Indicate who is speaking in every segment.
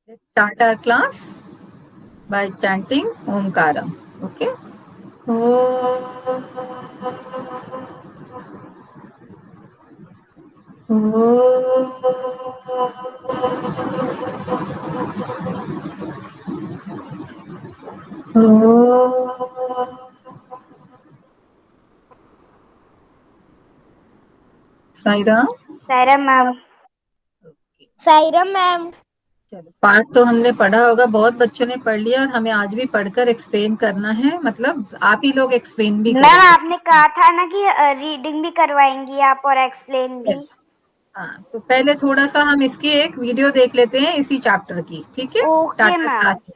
Speaker 1: Let's start our class by chanting Omkaram. Okay? Om. Sairam.
Speaker 2: Saira ma'am.
Speaker 3: Saira ma'am.
Speaker 1: चलो, पाठ तो हमने पढ़ा होगा, बहुत बच्चों ने पढ़ लिया और हमें आज भी पढ़कर एक्सप्लेन करना है, मतलब आप ही लोग एक्सप्लेन भी
Speaker 2: मैम
Speaker 1: करोगे।
Speaker 2: आपने कहा था ना कि रीडिंग भी करवाएंगी आप और एक्सप्लेन भी।
Speaker 1: हाँ, तो पहले थोड़ा सा हम इसकी एक वीडियो देख लेते हैं इसी चैप्टर की, ठीक है?
Speaker 2: Okay
Speaker 1: Tata
Speaker 2: ma'am.
Speaker 1: क्लास में।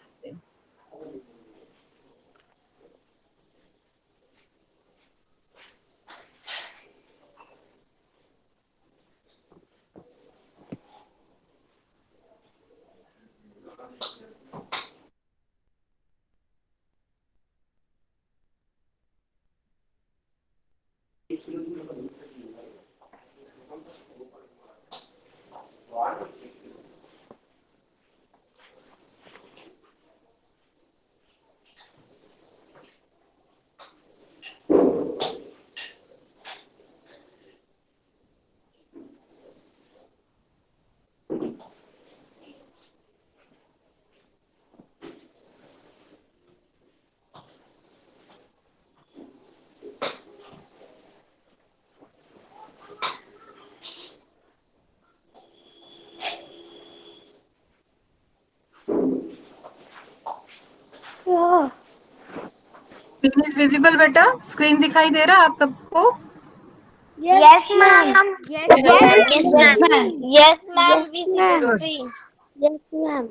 Speaker 1: स्क्रीन इज विजिबल बेटा? स्क्रीन दिखाई दे रहा है आप सबको?
Speaker 2: Yes ma'am.
Speaker 3: Yes ma'am.
Speaker 4: Yes, ma'am. Visible
Speaker 1: good.
Speaker 4: screen.
Speaker 3: Yes ma'am.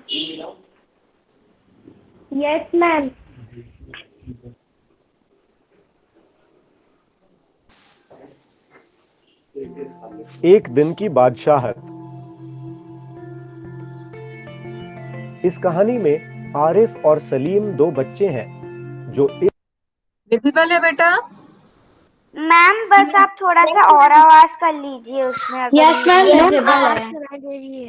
Speaker 2: Yes ma'am.
Speaker 5: एक दिन की बादशाहत। इस कहानी में आरिफ और सलीम दो बच्चे हैं जो
Speaker 1: विजिबल है बेटा?
Speaker 2: मैम बस आप थोड़ा सा और आवाज कर लीजिए उसमें अगर
Speaker 3: yes ma'am
Speaker 4: Yes,
Speaker 3: visible
Speaker 4: ma'am.
Speaker 3: है।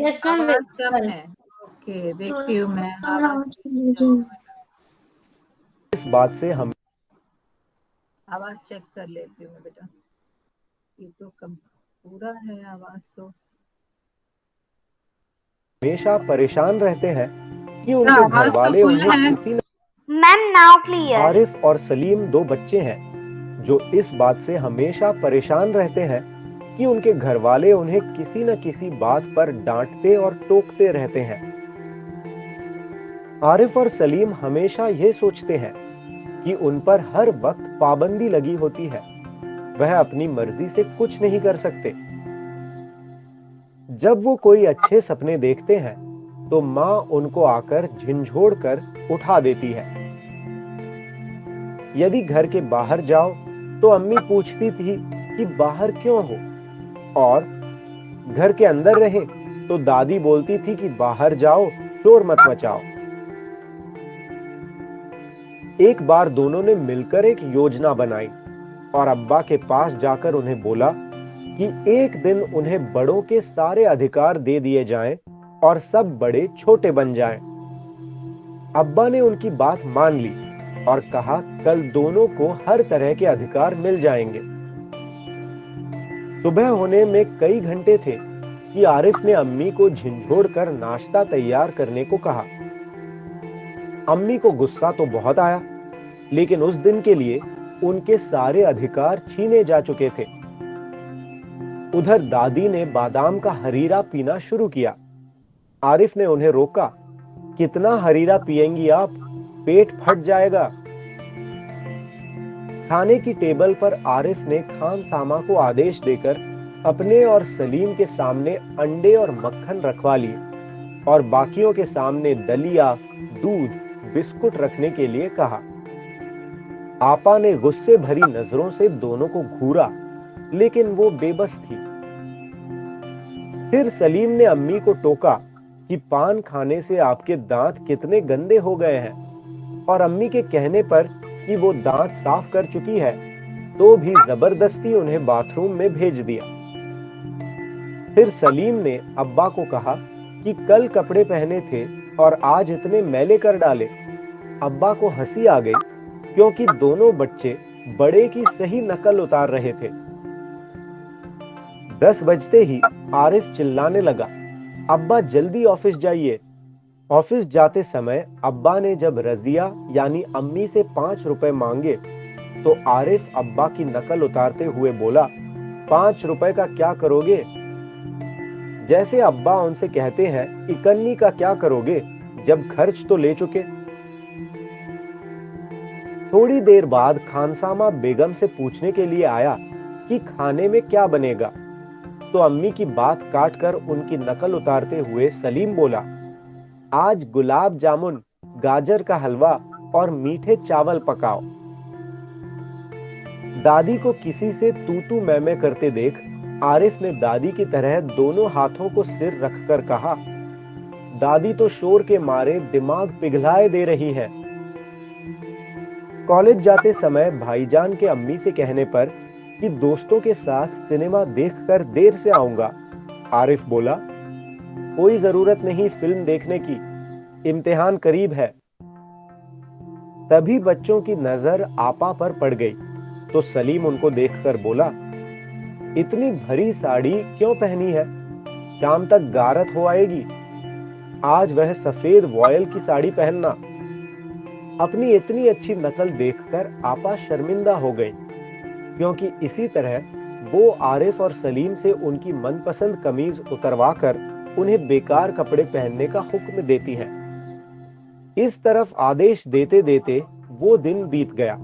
Speaker 3: यस मैम
Speaker 1: आवाज कम
Speaker 3: विजिबल।
Speaker 1: है। ओके, देखती हूँ मैं आवाज।
Speaker 5: इस बात से हम
Speaker 1: आवाज चेक कर लेती हूँ मैं बेटा। ये तो कम पूरा है आवाज तो।
Speaker 5: हमेशा परेशान रहते हैं कि
Speaker 1: हाँ,
Speaker 5: उनके घर
Speaker 1: आवाज तो
Speaker 5: वाले
Speaker 1: फुल
Speaker 5: उन्हें
Speaker 1: है।
Speaker 5: किसी न
Speaker 2: मैम नाउ क्लियर।
Speaker 5: आरिफ और सलीम दो बच्चे हैं जो इस बात से हमेशा परेशान रहते हैं कि उनके घर वाले उन्हें किसी न किसी बात पर डांटते और टोकते रहते हैं। आरिफ और सलीम हमेशा ये सोचते हैं कि उन पर हर वक्त पाबंदी लगी होती है, वह अपनी मर्जी से कुछ नहीं कर सकते। जब वो कोई अच्छे सपने देखते हैं तो माँ उनको आकर झिंझोड़ कर उठा देती है। यदि घर के बाहर जाओ तो अम्मी पूछती थी कि बाहर क्यों हो, और घर के अंदर रहे तो दादी बोलती थी कि बाहर जाओ, शोर मत मचाओ। एक बार दोनों ने मिलकर एक योजना बनाई और अब्बा के पास जाकर उन्हें बोला कि एक दिन उन्हें बड़ों के सारे अधिकार दे दिए जाएं और सब बड़े छोटे बन जाएं। अब्बा ने उनकी बात मान ली और कहा कल दोनों को हर तरह के अधिकार मिल जाएंगे। सुबह होने में कई घंटे थे कि आरिफ ने अम्मी को झिंझोड़कर नाश्ता तैयार करने को कहा। अम्मी को गुस्सा तो बहुत आया, लेकिन उस दिन के लिए उनके सारे अधिकार छीने जा चुके थे। उधर दादी ने बादाम का हरीरा पीना शुरू किया। आरिफ ने उन्हें रोका। कितना हरीरा पिएंगी आप? पेट फट जाएगा। खाने की टेबल पर आरिफ ने खानसामा को आदेश देकर अपने और सलीम के सामने अंडे और मक्खन रखवा लिए और बाकियों के सामने दलिया, दूध, बिस्कुट रखने के लिए कहा। आपा ने गुस्से भरी नजरों से दोनों को घूरा, लेकिन वो बेबस थी। फिर सलीम ने अम्मी को टोका कि पान खाने से आपके दांत कितने गंदे हो गए हैं, और अम्मी के कहने पर कि वो दांत साफ कर चुकी है तो भी जबरदस्ती उन्हें बाथरूम में भेज दिया। फिर सलीम ने अब्बा को कहा कि कल कपड़े पहने थे और आज इतने मैले कर डाले। अब्बा को हंसी आ गई क्योंकि दोनों बच्चे बड़े की सही नकल उतार रहे थे। 10 बजते ही आरिफ चिल्लाने लगा, अब्बा जल्दी ऑफिस जाइए। ऑफिस जाते समय अब्बा ने जब रजिया यानी अम्मी से 5 रुपए मांगे तो आरिफ अब्बा की नकल उतारते हुए बोला, 5 रुपए का क्या करोगे? जैसे अब्बा उनसे कहते हैं, इकन्नी का क्या करोगे जब खर्च तो ले चुके। थोड़ी देर बाद खानसामा बेगम से पूछने के लिए आया कि खाने में क्या बनेगा, तो अम्मी की बात काटकर उनकी नकल उतारते हुए सलीम बोला, आज गुलाब जामुन, गाजर का हलवा और मीठे चावल पकाओ। दादी को किसी से तू तू मैं करते देख आरिफ ने दादी की तरह दोनों हाथों को सिर रखकर कहा, दादी तो शोर के मारे दिमाग पिघलाए दे रही है। कॉलेज जाते समय भाईजान के अम्मी से कहने पर कि दोस्तों के साथ सिनेमा देखकर देर से आऊंगा, आरिफ बोला, कोई जरूरत नहीं फिल्म देखने की, इम्तिहान करीब है। तभी बच्चों की नजर आपा पर पड़ गई तो सलीम उनको देखकर बोला, इतनी भरी साड़ी क्यों पहनी है? शाम तक गारत हो आएगी। आज वह सफेद वॉयल की साड़ी पहनना। अपनी इतनी अच्छी नकल देखकर आपा शर्मिंदा हो गई क्योंकि इसी तरह वो आरिफ और सलीम से उनकी मनपसंद कमीज उतरवाकर उन्हें बेकार कपड़े पहनने का हुक्म देती हैं। इस तरफ आदेश देते देते वो दिन बीत गया।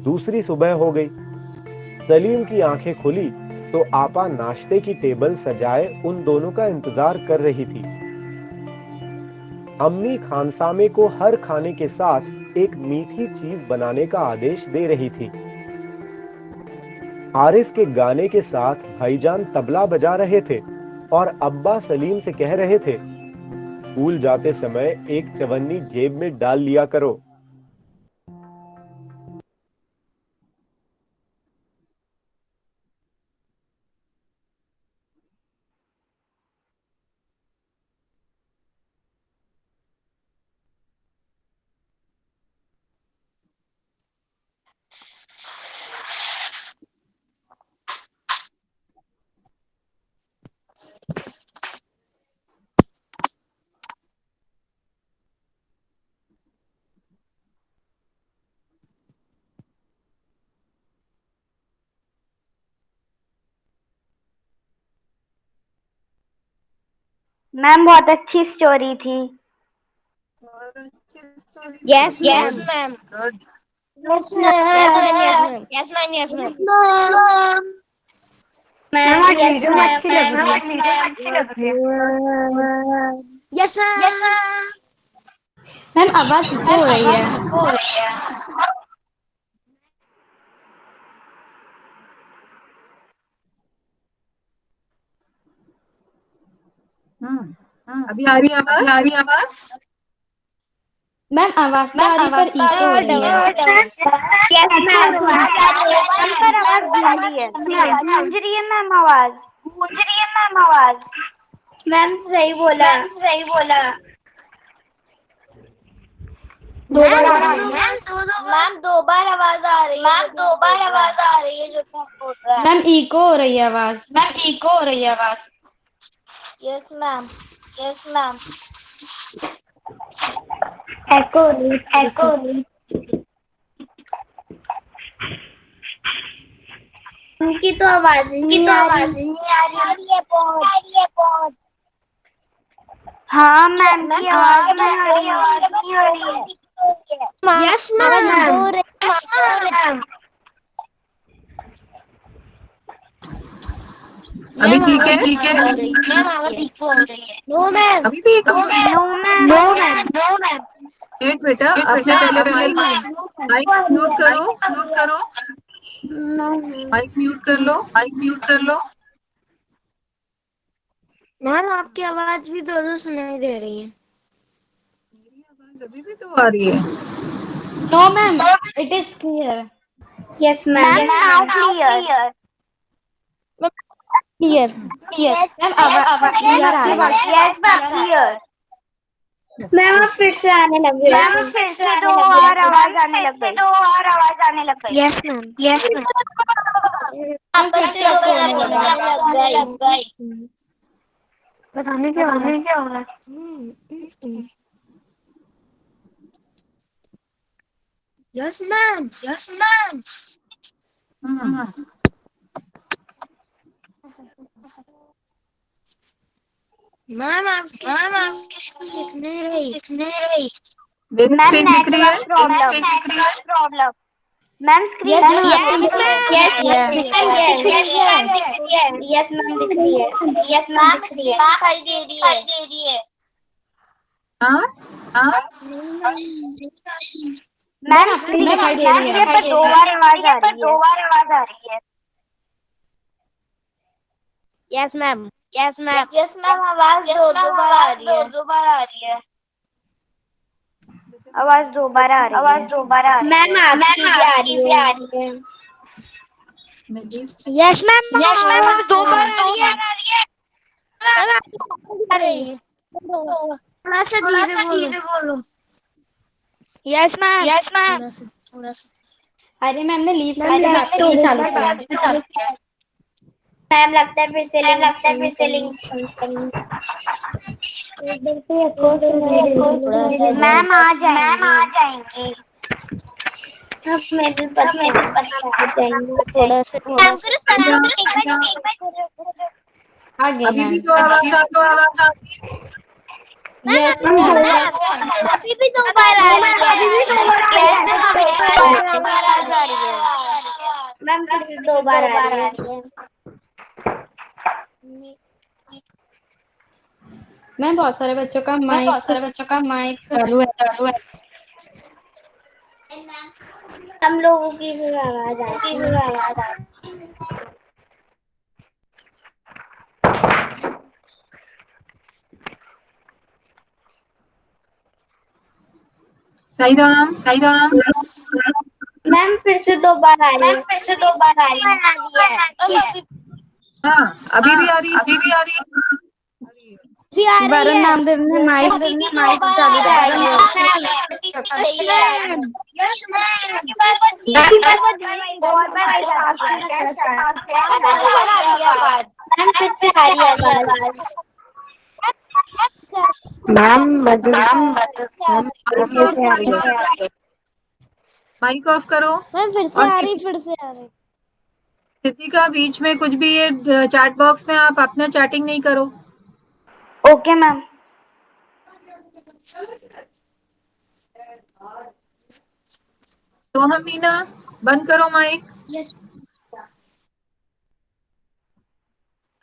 Speaker 5: दूसरी सुबह हो गई। सलीम की आंखें खुली तो आपा नाश्ते की टेबल सजाए उन दोनों का इंतजार कर रही थी। अम्मी खानसामे को हर खाने के साथ एक मीठी चीज बनाने का आदेश दे रही थी। आरिफ के गाने के साथ भाईजान तबला बजा रहे थे और अब्बा सलीम से कह रहे थे, स्कूल जाते समय एक चवन्नी जेब में डाल लिया करो।
Speaker 2: मैम बहुत अच्छी स्टोरी थी।
Speaker 3: Yes, yes, ma'am.
Speaker 4: Yes,
Speaker 3: Yes, ma'am. Yes, ma'am.
Speaker 4: ma'am. Yes, ma'am.
Speaker 3: Yes, ma'am.
Speaker 4: Yes, ma'am.
Speaker 3: Ma'am आवाज इको हो रही है।
Speaker 1: अभी आ रही है आवाज? आ रही है आवाज?
Speaker 3: मैम आवाज तो आ रही पर इको हो रही है।
Speaker 2: यस मैम, पर आवाज गूंज रही है। गूंज रही है मैम आवाज। गूंज रही है मैम आवाज।
Speaker 4: मैम सही बोला। सही बोला। मैम 2 बार आवाज आ रही है। मैम 2 बार आवाज आ रही है जो तुम बोल रहा है।
Speaker 3: मैम इको हो रही है आवाज। मैम इको हो रही है आवाज।
Speaker 4: Yes ma'am. Yes ma'am.
Speaker 3: Echo echo
Speaker 4: उनकी तो आवाज ही नहीं आ रही है। बहुत।
Speaker 2: हाँ मैम की आवाज नहीं आ रही है।
Speaker 3: Yes ma'am.
Speaker 1: अभी ठीक है? ठीक है।
Speaker 3: मैम आवाज इको हो रही है। No ma'am.
Speaker 1: अभी भी एक
Speaker 2: नो मैम।
Speaker 1: मिनट बेटा, अपने पहले माइक म्यूट करो। माइक म्यूट कर लो।
Speaker 3: मैम आपकी आवाज भी दो सुनाई दे रही है।
Speaker 1: मेरी आवाज अभी भी तो आ रही है।
Speaker 3: No ma'am, it is clear.
Speaker 4: Yes ma'am.
Speaker 2: Clear.
Speaker 3: Clear ma'am आवाज क्लियर आ रही है।
Speaker 2: Yes ma'am clear.
Speaker 4: मैम अब फिर से आने लग गई।
Speaker 2: मैम फिर से 2 और आवाज आने लग गई। 2 और आवाज आने लग गई। Yes ma'am, yes ma'am.
Speaker 3: फिर से आपको होने लगा।
Speaker 2: बताने क्या हो रहा है? Yes ma'am, yes ma'am. Ma'am आप किसको लिखने रही?
Speaker 1: मेरी स्क्रीन दिख रही है?
Speaker 2: प्रॉब्लम। मैम स्क्रीन
Speaker 3: Yes,
Speaker 2: दिख
Speaker 3: ma'am.
Speaker 2: रही है?
Speaker 4: यस मैम
Speaker 3: Yes,
Speaker 4: दिख रही है। यस मैम दिख रही है।
Speaker 2: यस मैम दिख रही है। दिखाई दे रही है।
Speaker 1: हाँ हाँ,
Speaker 2: मैम
Speaker 3: स्क्रीन दिखाई दे रही है।
Speaker 2: पर 2 बार आवाज आ रही है। Yes ma'am, yes ma'am. Yes ma'am आवाज 2 बार आ रही है। 2 बार आ रही है। आवाज 2 बार आ रही है।
Speaker 4: मैम आपकी भी आ रही है।
Speaker 1: मेरी
Speaker 2: यस मैम, आवाज 2 बार आ रही है। थोड़ा सा धीरे बोलो। Yes ma'am, yes ma'am. थोड़ा सा।
Speaker 3: अरे मैम ने लीव कर दिया, तो ये चालू किया।
Speaker 4: मैम लगता है फिर से लिंक
Speaker 2: मैम आ जाएंगी।
Speaker 4: अब मैं भी पता जाएंगे
Speaker 2: थोड़ा सा
Speaker 3: आगे
Speaker 1: अभी
Speaker 3: मैम।
Speaker 1: भी तो आवाज आ रही है।
Speaker 3: यस
Speaker 2: अभी भी 2 बार आ रही है।
Speaker 4: मैम फिर से 2 बार आ रही है।
Speaker 3: मैम बहुत सारे बच्चों का माइक चालू है।
Speaker 4: हम लोगों की भी आवाज आती है।
Speaker 1: साई राम, साई राम।
Speaker 4: मैम फिर से 2 बार आ रही है।
Speaker 1: हाँ, अभी भी आ रही है।
Speaker 3: वरुण नामदेव ने माइक चालू
Speaker 4: मैम फिर से आ रही है आवाज।
Speaker 1: माइक ऑफ करो।
Speaker 2: मैम फिर से आ रही।
Speaker 1: स्थिति का बीच में कुछ भी ये चैट बॉक्स में आप अपना चैटिंग नहीं करो।
Speaker 2: Okay ma'am.
Speaker 1: तो हम मीना बंद करो माइक।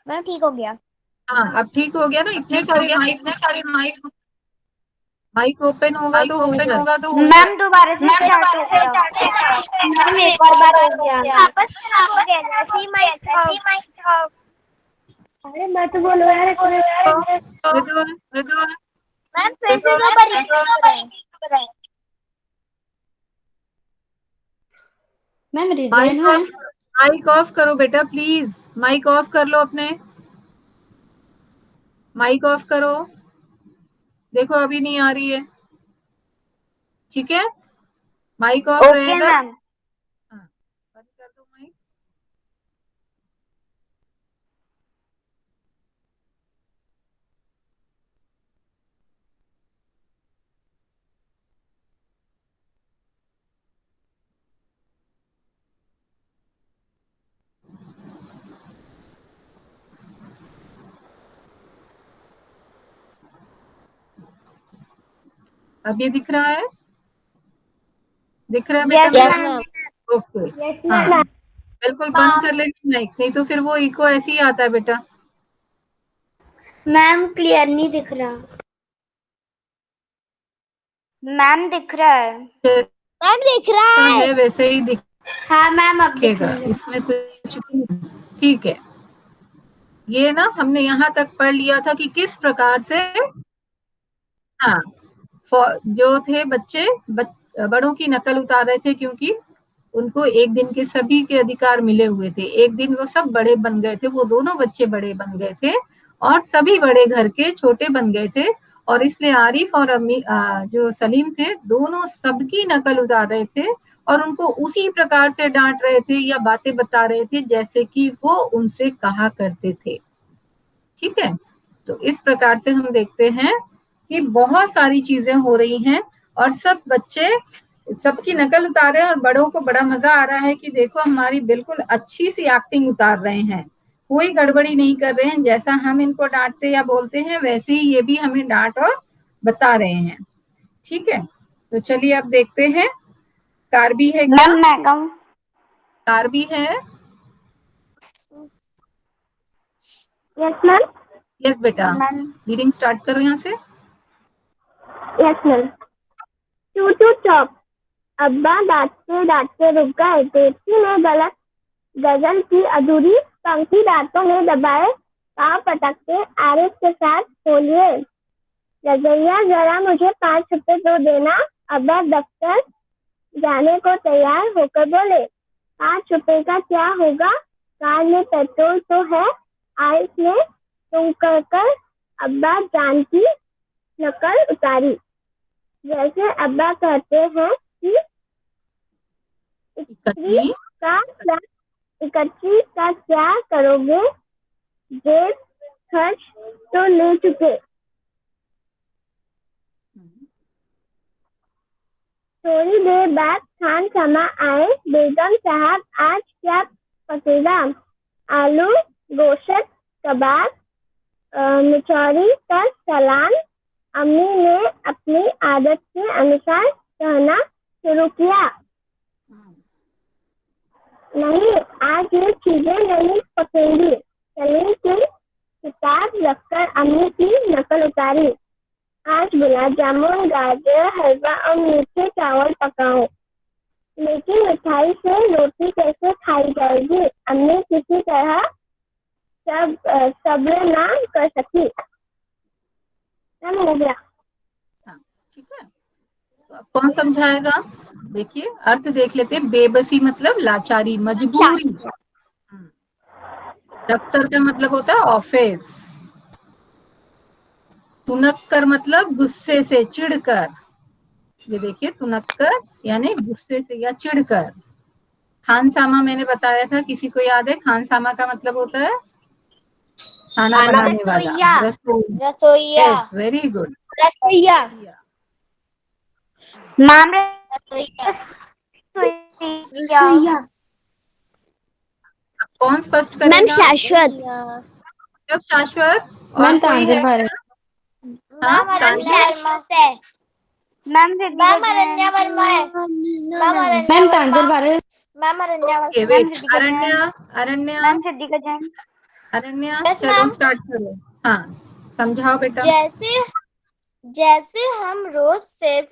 Speaker 2: मैम ठीक हो गया।
Speaker 1: हाँ, अब ठीक हो गया ना। इतने सारे माइक ओपन होगा तो
Speaker 2: मैम दोबारा से स्टार्ट हो गया।
Speaker 4: मैम एक और बार हो गया।
Speaker 2: वापस खराब हो गया। ऐसी माइक। अरे मत बोलो यार। मैम फिर से 2 बार रिपीट।
Speaker 3: मैम रिजाइन हो।
Speaker 1: माइक ऑफ करो बेटा प्लीज। माइक ऑफ कर लो अपने। माइक ऑफ करो। देखो अभी नहीं आ रही है। ठीक है, माइक ऑफ
Speaker 2: ओके
Speaker 1: रहेगा।
Speaker 2: मैम।
Speaker 1: हाँ, बंद कर दो माइक। अब ये दिख रहा है? दिख रहा है बेटा?
Speaker 2: Yes ma'am.
Speaker 1: ओके, हाँ बिल्कुल बंद कर लेना माइक, नहीं तो फिर वो इको ऐसे ही आता है बेटा।
Speaker 4: मैम क्लियर नहीं दिख रहा।
Speaker 2: मैम दिख रहा है। मैम दिख रहा
Speaker 1: है वैसे ही
Speaker 4: हाँ मैम अब
Speaker 1: दिखेगा, इसमें कुछ ठीक है। ये ना हमने यहाँ तक पढ़ लिया था कि किस प्रकार से हाँ जो थे बच्चे बड़ों की नकल उतार रहे थे, क्योंकि उनको एक दिन के सभी के अधिकार मिले हुए थे। एक दिन वो सब बड़े बन गए थे, वो दोनों बच्चे बड़े बन गए थे और सभी बड़े घर के छोटे बन गए थे और इसलिए आरिफ और जो सलीम थे दोनों सबकी नकल उतार रहे थे और उनको उसी प्रकार से डांट रहे थे या बातें बता रहे थे जैसे कि वो उनसे कहा करते थे। ठीक है, तो इस प्रकार से हम देखते हैं कि बहुत सारी चीजें हो रही हैं और सब बच्चे सबकी नकल उतार रहे हैं और बड़ों को बड़ा मजा आ रहा है कि देखो हमारी बिल्कुल अच्छी सी एक्टिंग उतार रहे हैं, कोई गड़बड़ी नहीं कर रहे हैं, जैसा हम इनको डांटते या बोलते हैं वैसे ही ये भी हमें डांट और बता रहे हैं। ठीक है, तो चलिए अब देखते हैं कार्बी है क्या?
Speaker 2: मैम मैं कहूँ?
Speaker 1: कार्बी है।
Speaker 4: Yes ma'am.
Speaker 1: यस बेटा,
Speaker 2: मैम
Speaker 1: रीडिंग स्टार्ट करो यहाँ से।
Speaker 4: Yes ma'am. टू टू चॉप। अब्बा डांटते रुक गए। देवती ने गलत गजल की अधूरी पंक्ति दांतों में दबाए पाँव पटकते आरिफ के साथ बोलिए, रजैया जरा मुझे 5 रुपए दो देना। अब्बा दफ्तर जाने को तैयार होकर बोले, 5 रुपए का क्या होगा, कार में पेट्रोल तो है। आरिफ ने तुम कर अब्बा जान की नकल उतारी। जैसे अब्बा कहते हैं कि इकट्ठी का क्या करोगे, जेब खर्च तो ले चुके। थोड़ी देर बाद खान समा आए। बेगम साहब आज क्या पकेगा? आलू गोश्त कबाब मिचौरी का सलान। अम्मी ने अपनी आदत के अनुसार कहना शुरू किया, नहीं आज ये चीजें नहीं पकेंगी। सलीम की किताब रखकर अम्मी की नकल उतारी। आज गुलाब जामुन गाजर हलवा और मीठे चावल पकाओ, लेकिन मिठाई से रोटी कैसे खाई जाएगी? अम्मी किसी तरह सब्र ना कर सकी। हो गया।
Speaker 1: ठीक है, तो अब कौन समझाएगा? देखिए अर्थ देख लेते हैं। बेबसी मतलब लाचारी, मजबूरी। दफ्तर का मतलब होता है ऑफिस। तुनक्कर मतलब गुस्से से, चिढ़कर। ये देखिए तुनक्कर यानी गुस्से से या चिढ़कर। खानसामा मैंने बताया था, किसी को याद है? खानसामा का मतलब होता है खाना बनाने वाला,
Speaker 2: रसोइया।
Speaker 1: Yes, very good.
Speaker 2: रसोइया। मैम रसोइया।
Speaker 1: कौन स्पष्ट
Speaker 3: मैम
Speaker 1: करेगा?
Speaker 3: शाश्वत।
Speaker 1: जब शाश्वत और
Speaker 3: मैम
Speaker 1: कोई है?
Speaker 3: तांजिल भारत।
Speaker 1: हाँ,
Speaker 2: मैम
Speaker 1: तांजिल?
Speaker 2: शाश्वत है। मैम अरण्या वर्मा है।
Speaker 3: Ma'am तांजिल Bharat.
Speaker 2: Ma'am अरण्या
Speaker 1: okay
Speaker 2: Verma.
Speaker 1: Wait, अरण्या, अरण्या,
Speaker 2: ma'am Siddiqa Jain.
Speaker 1: अरण्या,
Speaker 2: yes
Speaker 1: चलो
Speaker 2: मैम।
Speaker 1: स्टार्ट करो। हाँ समझाओ बेटा।
Speaker 2: जैसे जैसे हम रोज सिर्फ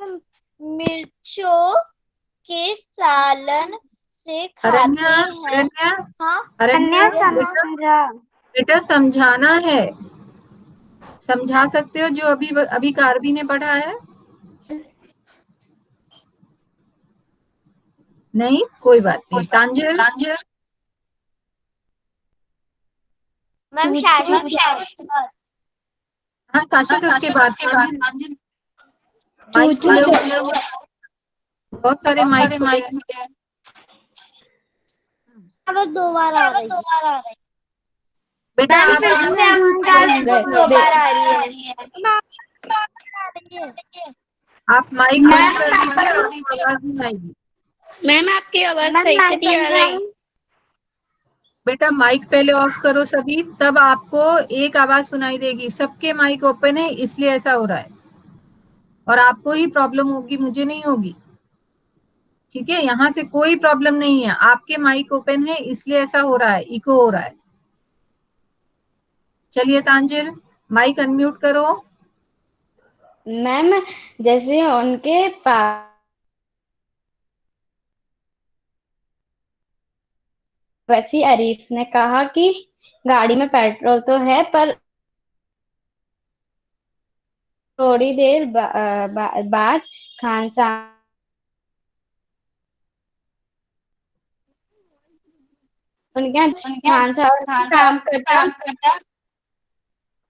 Speaker 2: मिर्चों के सालन से
Speaker 1: अरण्या,
Speaker 2: खाते हैं।
Speaker 1: अरण्या,
Speaker 2: हाँ
Speaker 1: अरण्या,
Speaker 2: बेटा
Speaker 1: बेटा समझाना है। समझा सकते हो जो अभी अभी कार्बी ने पढ़ा है? नहीं, कोई बात नहीं। तांजिल?
Speaker 2: मैम शाश्वत।
Speaker 1: हाँ शाश्वत उसके बाद। तांजिल माइक
Speaker 3: चूचू
Speaker 1: खुले
Speaker 3: चो-
Speaker 1: हुए, बहुत सारे माइक खुले हैं।
Speaker 2: दोबारा आ रही।
Speaker 1: बेटा आप
Speaker 2: दोबारा आ रही है।
Speaker 1: आप माइक बंद कर दीजिए, आपकी आवाज नहीं आएगी।
Speaker 3: मैम आपकी आवाज सही से नहीं आ रही।
Speaker 1: बेटा माइक पहले ऑफ करो सभी, तब आपको एक आवाज सुनाई देगी। सबके माइक ओपन है इसलिए ऐसा हो रहा है, और आपको ही प्रॉब्लम होगी, मुझे नहीं होगी। ठीक है, यहाँ से कोई प्रॉब्लम नहीं है, आपके माइक ओपन है इसलिए ऐसा हो रहा है, इको हो रहा है। चलिए तांजिल माइक अनम्यूट करो।
Speaker 3: मैम जैसे उनके पास वैसे आरिफ ने कहा कि गाड़ी में पेट्रोल तो है, पर थोड़ी देर बाद खान साहब उनके खान साहब काम करता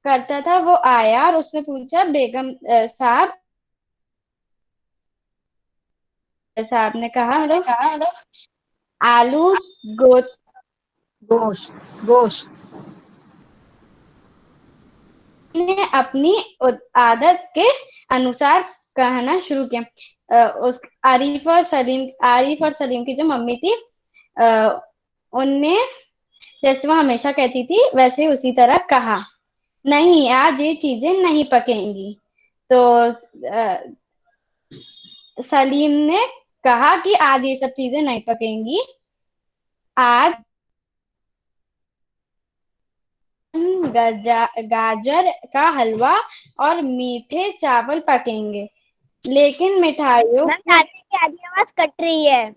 Speaker 3: करता था वो आया और उसने पूछा, बेगम साहब, साहब ने कहा मतलब आलू गो
Speaker 1: गोश्त, गोश्त।
Speaker 3: ने अपनी आदत के अनुसार कहना शुरू किया। उस आरिफ और सलीम की जो मम्मी थी, उनने जैसे वो हमेशा कहती थी वैसे उसी तरह कहा, नहीं आज ये चीजें नहीं पकेंगी। तो सलीम ने कहा कि आज ये सब चीजें नहीं पकेंगी, आज गाजर का हलवा और मीठे चावल पकेंगे, लेकिन मिठाइयों
Speaker 2: मैम तांजिल की आधी आवाज कट रही है।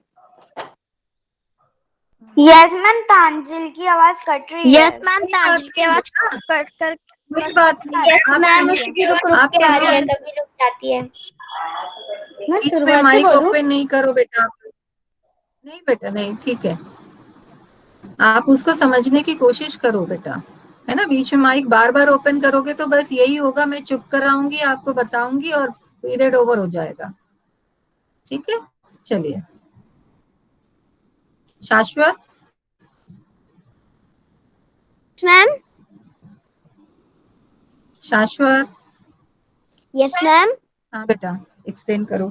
Speaker 2: यस मैम, तांजिल की आवाज कट रही है।
Speaker 3: यस मैम, तांजिल की आवाज कट कर
Speaker 1: कोई बात नहीं,
Speaker 3: यस
Speaker 1: आप
Speaker 3: मैम,
Speaker 1: सुनिए,
Speaker 3: उसकी रुक रुक
Speaker 1: आप
Speaker 3: के आ रही है,
Speaker 1: सुनिए,
Speaker 3: कभी रुक जाती है। मैं
Speaker 1: बीच में
Speaker 3: शुरुआत से
Speaker 1: माइक
Speaker 3: बोलूं?
Speaker 1: ओपन नहीं करो बेटा आप। नहीं बेटा, नहीं, ठीक है, आप उसको समझने की कोशिश करो बेटा, है ना। बीच में माइक बार बार ओपन करोगे तो बस यही होगा, मैं चुप कराऊंगी, आपको बताऊंगी और पीरियड ओवर हो जाएगा। ठीक है, चलिए। शाश्वत।
Speaker 2: मैम।
Speaker 1: शाश्वत।
Speaker 2: Yes ma'am.
Speaker 1: हाँ बेटा, एक्सप्लेन करो।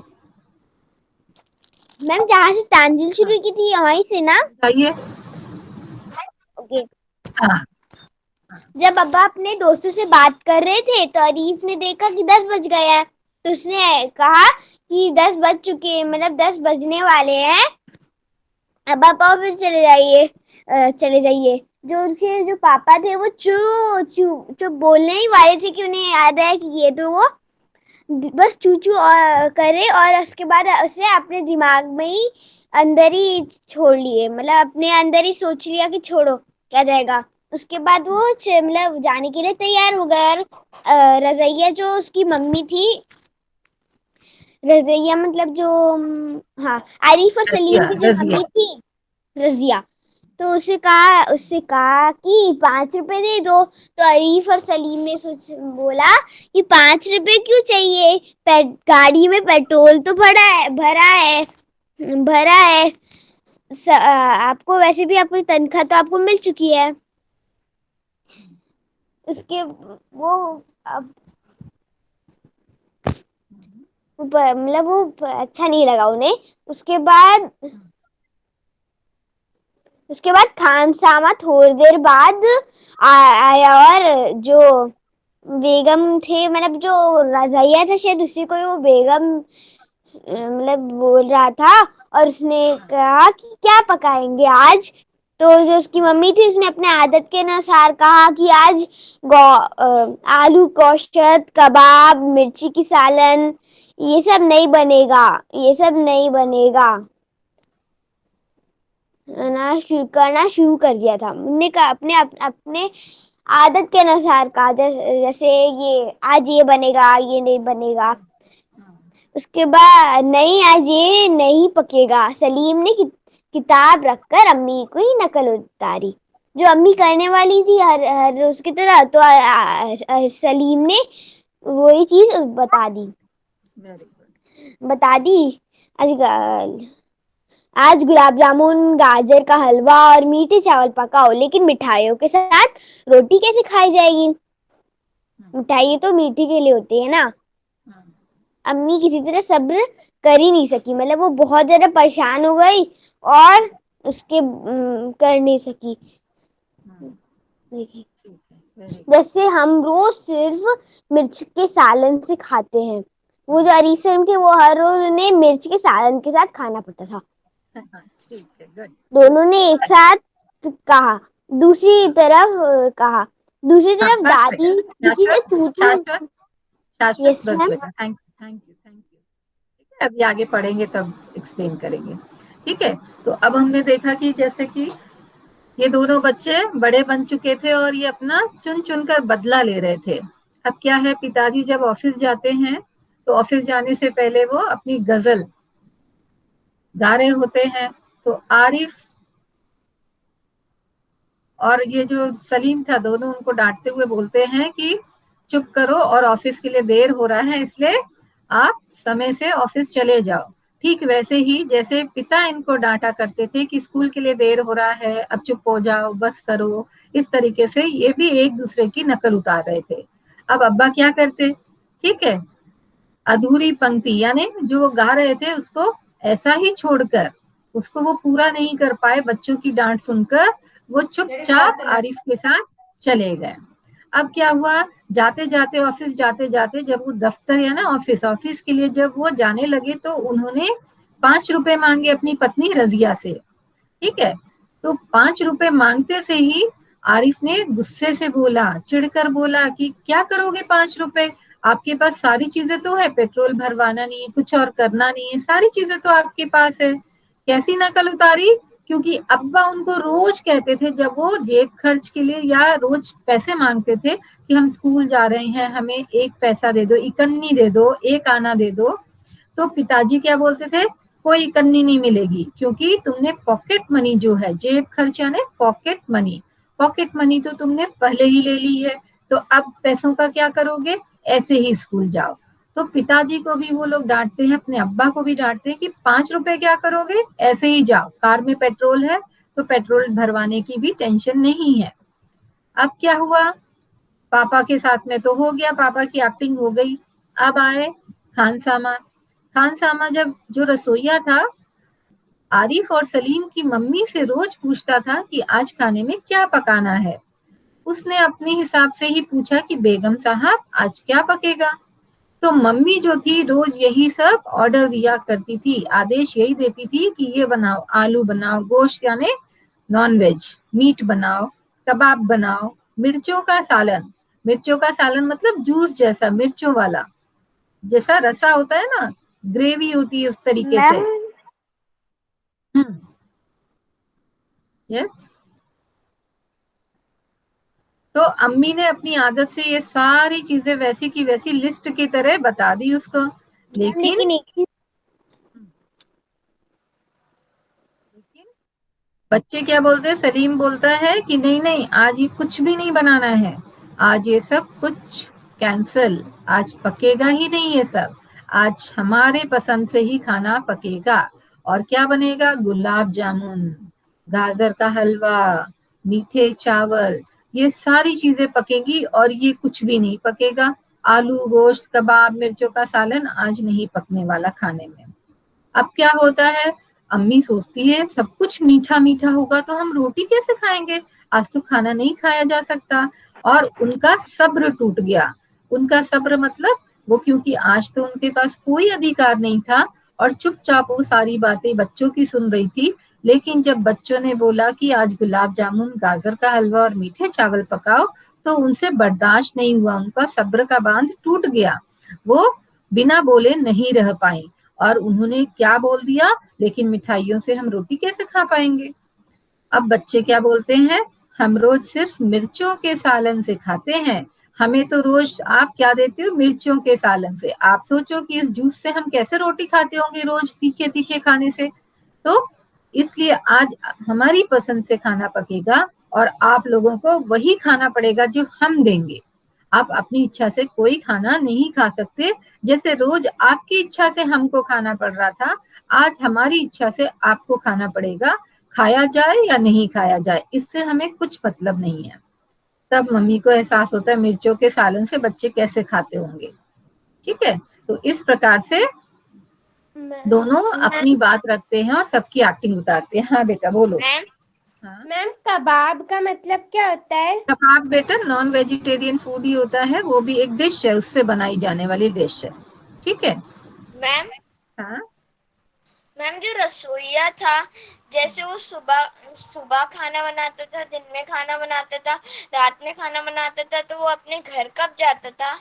Speaker 2: मैम जहाँ से तांजिल शुरू की थी वहीं से ना?
Speaker 1: बताइए।
Speaker 2: ओके।
Speaker 1: हाँ,
Speaker 2: जब अब्बा अपने दोस्तों से बात कर रहे थे तो अरीफ ने देखा कि 10 बज गए हैं, तो उसने कहा कि 10 बज चुके हैं, मतलब 10 बजने वाले हैं, अब आप ऑफिस चले जाइए। चले जाइए। जो उसके जो पापा थे वो चू चू चू बोलने ही वाले थे कि उन्हें याद है कि ये तो वो बस चू चू करे और उसके बाद उसे अपने दिमाग में ही अंदर ही छोड़ लिए, मतलब अपने अंदर ही सोच लिया कि छोड़ो क्या जाएगा। उसके बाद वो मतलब जाने के लिए तैयार हो गया। और रज़ैया जो उसकी मम्मी थी, रज़ैया मतलब जो हाँ, आरिफ और सलीम
Speaker 1: रजिया,
Speaker 2: की जो
Speaker 1: रजिया।
Speaker 2: मम्मी थी, रज़िया, तो उससे कहा कि 5 रुपए दे दो। तो अरीफ और सलीम ने बोला कि 5 रुपए क्यों चाहिए, गाड़ी में पेट्रोल तो भरा है। आपको वैसे भी अपनी तनख्वाह तो आपको मिल चुकी है। उसके वो अब मतलब वो अच्छा नहीं लगा उन्हें। उसके बाद खानसामा थोड़ी देर बाद आया और जो बेगम थे, मतलब जो रज़ाइया था शायद उसी को वो बेगम मतलब बोल रहा था, और उसने कहा कि क्या पकाएंगे आज। तो जो उसकी मम्मी थी उसने अपने आदत के अनुसार कहा कि आज आलू गोश्त, कबाब, मिर्ची की सालन, ये सब नहीं बनेगा, ये सब नहीं बनेगा करना शुरू कर दिया था। उन्होंने कहा अपने आदत के अनुसार कहा, जैसे ये आज ये बनेगा, ये नहीं बनेगा। उसके बाद नहीं, आज ये नहीं पकेगा। सलीम ने किताब रखकर अम्मी को ही नकल उतारी, जो अम्मी करने वाली थी हर रोज की तरह। तो सलीम ने वही चीज बता दी। आज गुलाब जामुन, गाजर का हलवा और मीठे चावल पकाओ, लेकिन मिठाइयों के साथ रोटी कैसे खाई जाएगी? मिठाई तो मीठी के लिए होती है ना। अम्मी किसी तरह सब्र कर ही नहीं सकी, मतलब वो बहुत ज्यादा परेशान हो गई और उसके कर नहीं सकी। जैसे हम रोज सिर्फ मिर्च के सालन से खाते हैं, वो जो अरीफ सर थे वो हर रोज उन्हें मिर्च के सालन के साथ खाना पड़ता था।
Speaker 1: ठीक है, गुड।
Speaker 2: दोनों ने एक साथ कहा। दूसरी तरफ दादी किसी से
Speaker 1: शाश्वत, शाश्वत,
Speaker 2: यस
Speaker 1: बस
Speaker 2: मैम।
Speaker 1: बेटा, thank you, thank you, thank you. ठीक है, अभी आगे पढ़ेंगे तब एक्सप्लेन करेंगे। ठीक है, तो अब हमने देखा कि जैसे कि ये दोनों बच्चे बड़े बन चुके थे और ये अपना चुन चुन कर बदला ले रहे थे। अब क्या है, पिताजी जब ऑफिस जाते हैं तो ऑफिस जाने से पहले वो अपनी गजल गा रहे होते हैं। तो आरिफ और ये जो सलीम था, दोनों उनको डांटते हुए बोलते हैं कि चुप करो और ऑफिस के लिए देर हो रहा है, इसलिए आप समय से ऑफिस चले जाओ। ठीक वैसे ही जैसे पिता इनको डांटा करते थे कि स्कूल के लिए देर हो रहा है, अब चुप हो जाओ, बस करो, इस तरीके से ये भी एक दूसरे की नकल उतार रहे थे। अब अब्बा क्या करते, ठीक है, अधूरी पंक्ति यानी जो वो गा रहे थे उसको ऐसा ही छोड़कर, उसको वो पूरा नहीं कर पाए बच्चों की डांट सुनकर, वो चुपचाप आरिफ के साथ चले गए। अब क्या हुआ, जाते जाते ऑफिस जाते जाते जब वो दफ्तर या ना ऑफिस के लिए जब वो जाने लगे तो उन्होंने 5 रुपए मांगे अपनी पत्नी रजिया से, ठीक है। तो 5 रुपए मांगते से ही आरिफ ने गुस्से से बोला, चिढ़कर बोला कि क्या करोगे 5 रुपए, आपके पास सारी चीजें तो है, पेट्रोल भरवाना नहीं है, कुछ और करना नहीं है, सारी चीजें तो आपके पास है। कैसी नकल उतारी, क्योंकि अब्बा उनको रोज कहते थे जब वो जेब खर्च के लिए या रोज पैसे मांगते थे कि हम स्कूल जा रहे हैं, हमें 1 पैसा दे दो, इकन्नी दे दो, 1 आना दे दो, तो पिताजी क्या बोलते थे, कोई कन्नी नहीं मिलेगी, क्योंकि तुमने पॉकेट मनी जो है, जेब खर्च यानी पॉकेट मनी तो तुमने पहले ही ले ली है, तो अब पैसों का क्या करोगे, ऐसे ही स्कूल जाओ। तो पिताजी को भी वो लोग डांटते हैं, अपने अब्बा को भी डांटते हैं कि 5 रुपए क्या करोगे, ऐसे ही जाओ, कार में पेट्रोल है तो पेट्रोल भरवाने की भी टेंशन नहीं है। अब क्या हुआ, पापा के साथ में तो हो गया, पापा की एक्टिंग हो गई। अब आए खानसामा जब जो रसोईया था, आरिफ और सलीम की मम्मी से रोज पूछता था कि आज खाने में क्या पकाना है। उसने अपने हिसाब से ही पूछा कि बेगम साहब आज क्या पकेगा। तो मम्मी जो थी रोज यही सब ऑर्डर दिया करती थी, आदेश यही देती थी कि ये बनाओ, आलू बनाओ, गोश्त यानी नॉन वेज, मीट बनाओ, कबाब बनाओ, मिर्चों का सालन मतलब जूस जैसा, मिर्चों वाला, जैसा रसा होता है ना, ग्रेवी होती है उस तरीके से।
Speaker 2: Ma'am
Speaker 1: yes. तो अम्मी ने अपनी आदत से ये सारी चीजें वैसी की वैसी लिस्ट की तरह बता दी उसको, लेकिन बच्चे क्या बोलते हैं, सलीम बोलता है कि नहीं नहीं आज ये कुछ भी नहीं बनाना है, आज ये सब कुछ कैंसल, आज पकेगा ही नहीं ये सब, आज हमारे पसंद से ही खाना पकेगा। और क्या बनेगा, गुलाब जामुन, गाजर का हलवा, मीठे चावल, ये सारी चीजें पकेंगी और ये कुछ भी नहीं पकेगा, आलू गोश्त कबाब मिर्चों का सालन आज नहीं पकने वाला खाने में। अब क्या होता है, अम्मी सोचती है सब कुछ मीठा मीठा होगा तो हम रोटी कैसे खाएंगे, आज तो खाना नहीं खाया जा सकता। और उनका सब्र टूट गया, उनका सब्र मतलब वो, क्योंकि आज तो उनके पास कोई अधिकार नहीं था और चुपचाप वो सारी बातें बच्चों की सुन रही थी। लेकिन जब बच्चों ने बोला कि आज गुलाब जामुन गाजर का हलवा और मीठे चावल पकाओ, तो उनसे बर्दाश्त नहीं हुआ, उनका सब्र का बांध टूट गया, वो बिना बोले नहीं रह पाए और उन्होंने क्या बोल दिया, लेकिन मिठाइयों से हम रोटी कैसे खा पाएंगे। अब बच्चे क्या बोलते हैं, हम रोज सिर्फ मिर्चों के सालन से खाते हैं, हमें तो रोज आप क्या देते हो, मिर्चों के सालन से, आप सोचो कि इस जूस से हम कैसे रोटी खाते होंगे रोज तीखे तीखे खाने से। तो इसलिए आज हमारी पसंद से खाना पकेगा और आप लोगों को वही खाना पड़ेगा जो हम देंगे। आप अपनी इच्छा से कोई खाना नहीं खा सकते, जैसे रोज आपकी इच्छा से हमको खाना पड़ रहा था, आज हमारी इच्छा से आपको खाना पड़ेगा, खाया जाए या नहीं खाया जाए, इससे हमें कुछ मतलब नहीं है। तब मम्मी को एहसास होता है मिर्चों के सालन से बच्चे कैसे खाते होंगे। ठीक है, तो इस प्रकार से दोनों अपनी बात रखते हैं और सबकी एक्टिंग उतारते हैं। हाँ बेटा बोलो। हाँ?
Speaker 2: मैम कबाब का मतलब क्या होता है?
Speaker 1: कबाब बेटा नॉन वेजिटेरियन फूड ही होता है, वो भी एक डिश है, उससे बनाई जाने वाली डिश है। ठीक है
Speaker 2: मैम
Speaker 1: हाँ
Speaker 2: मैम जो रसोईया था, जैसे वो सुबह सुबह खाना बनाता था, दिन में खाना बनाता था, रात में खाना बनाता था, तो वो अपने घर कब जाता था?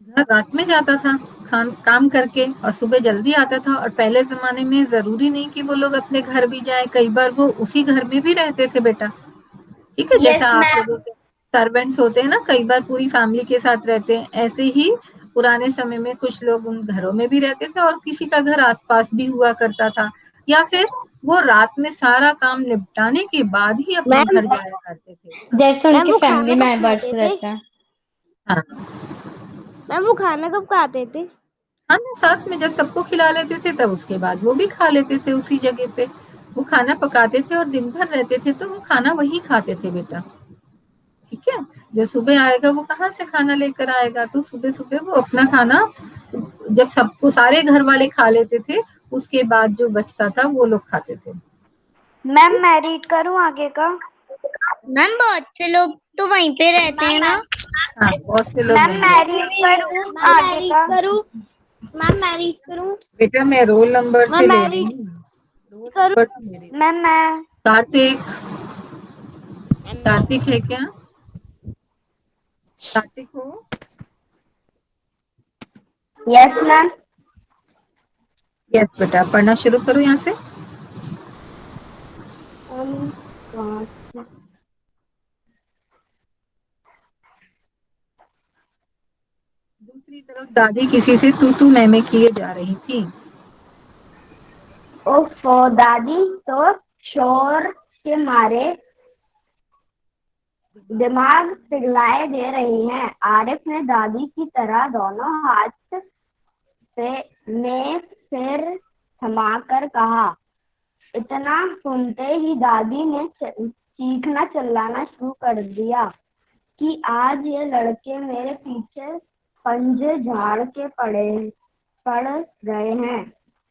Speaker 1: घर रात में जाता था काम करके और सुबह जल्दी आता था। और पहले जमाने में जरूरी नहीं कि वो लोग अपने घर भी जाए, कई बार वो उसी घर में भी रहते थे बेटा। ठीक है, जैसा आप लोगों के सर्वेंट्स होते हैं ना, कई बार पूरी फैमिली के साथ रहते हैं, ऐसे ही पुराने समय में कुछ लोग उन घरों में भी रहते थे और किसी का घर आसपास भी हुआ करता था, या फिर वो रात में सारा काम निपटाने के बाद ही अपने
Speaker 2: मैम
Speaker 1: घर जाया करते थे।
Speaker 3: जैसे
Speaker 2: मैम
Speaker 3: उनके
Speaker 2: वो
Speaker 3: फैमिली
Speaker 2: खाना कब
Speaker 3: मेंबर्स
Speaker 2: खाते थे?
Speaker 3: रहते हैं।
Speaker 1: हाँ,
Speaker 2: मैम वो खाना कब खाते थे?
Speaker 1: खाना साथ में जब सबको खिला लेते थे तब उसके बाद वो भी खा लेते थे उसी जगह पे। वो खाना पकाते थे और दिन भर रहते थे तो वो खाना वही खाते थे बेटा, ठीक है। जो सुबह आएगा वो कहाँ से खाना लेकर आएगा, तो सुबह सुबह वो अपना खाना जब सबको सारे घर वाले खा लेते थे उसके बाद जो बचता था वो लोग खाते थे।
Speaker 2: मैम मैं रीड करूँ आगे का? मैम बहुत से लोग तो वहीं पे रहते हैं ना।
Speaker 1: हाँ, बहुत से लोग
Speaker 2: मैम
Speaker 1: नहीं
Speaker 2: मैं
Speaker 1: रहते।
Speaker 2: रीड करूँ आगे का? मैम मैं रीड करूँ?
Speaker 1: बेटा मैं रोल नंबर से
Speaker 2: मैम
Speaker 1: ले
Speaker 2: मैं
Speaker 1: रही
Speaker 2: रीड
Speaker 1: हूँ, रोल
Speaker 2: करूँ?
Speaker 1: नंबर से ले रही हूँ।
Speaker 2: मैम मैं
Speaker 1: कार्तिक, कार्तिक है क्या? कार्तिक हो?
Speaker 4: Yes ma'am.
Speaker 1: यस बेटा, पढ़ना शुरू करो यहाँ से। दूसरी तरफ दादी किसी से तू तू मैं किए जा रही थी।
Speaker 4: ओफो, दादी तो शोर के मारे दिमाग पिघलाए दे रही हैं। आरिफ ने दादी की तरह दोनों हाथ से में सिर थमाकर कहा। इतना सुनते ही दादी ने चीखना चिल्लाना शुरू कर दिया कि आज ये लड़के मेरे पीछे पंजे झाड़ के पड़ गए हैं।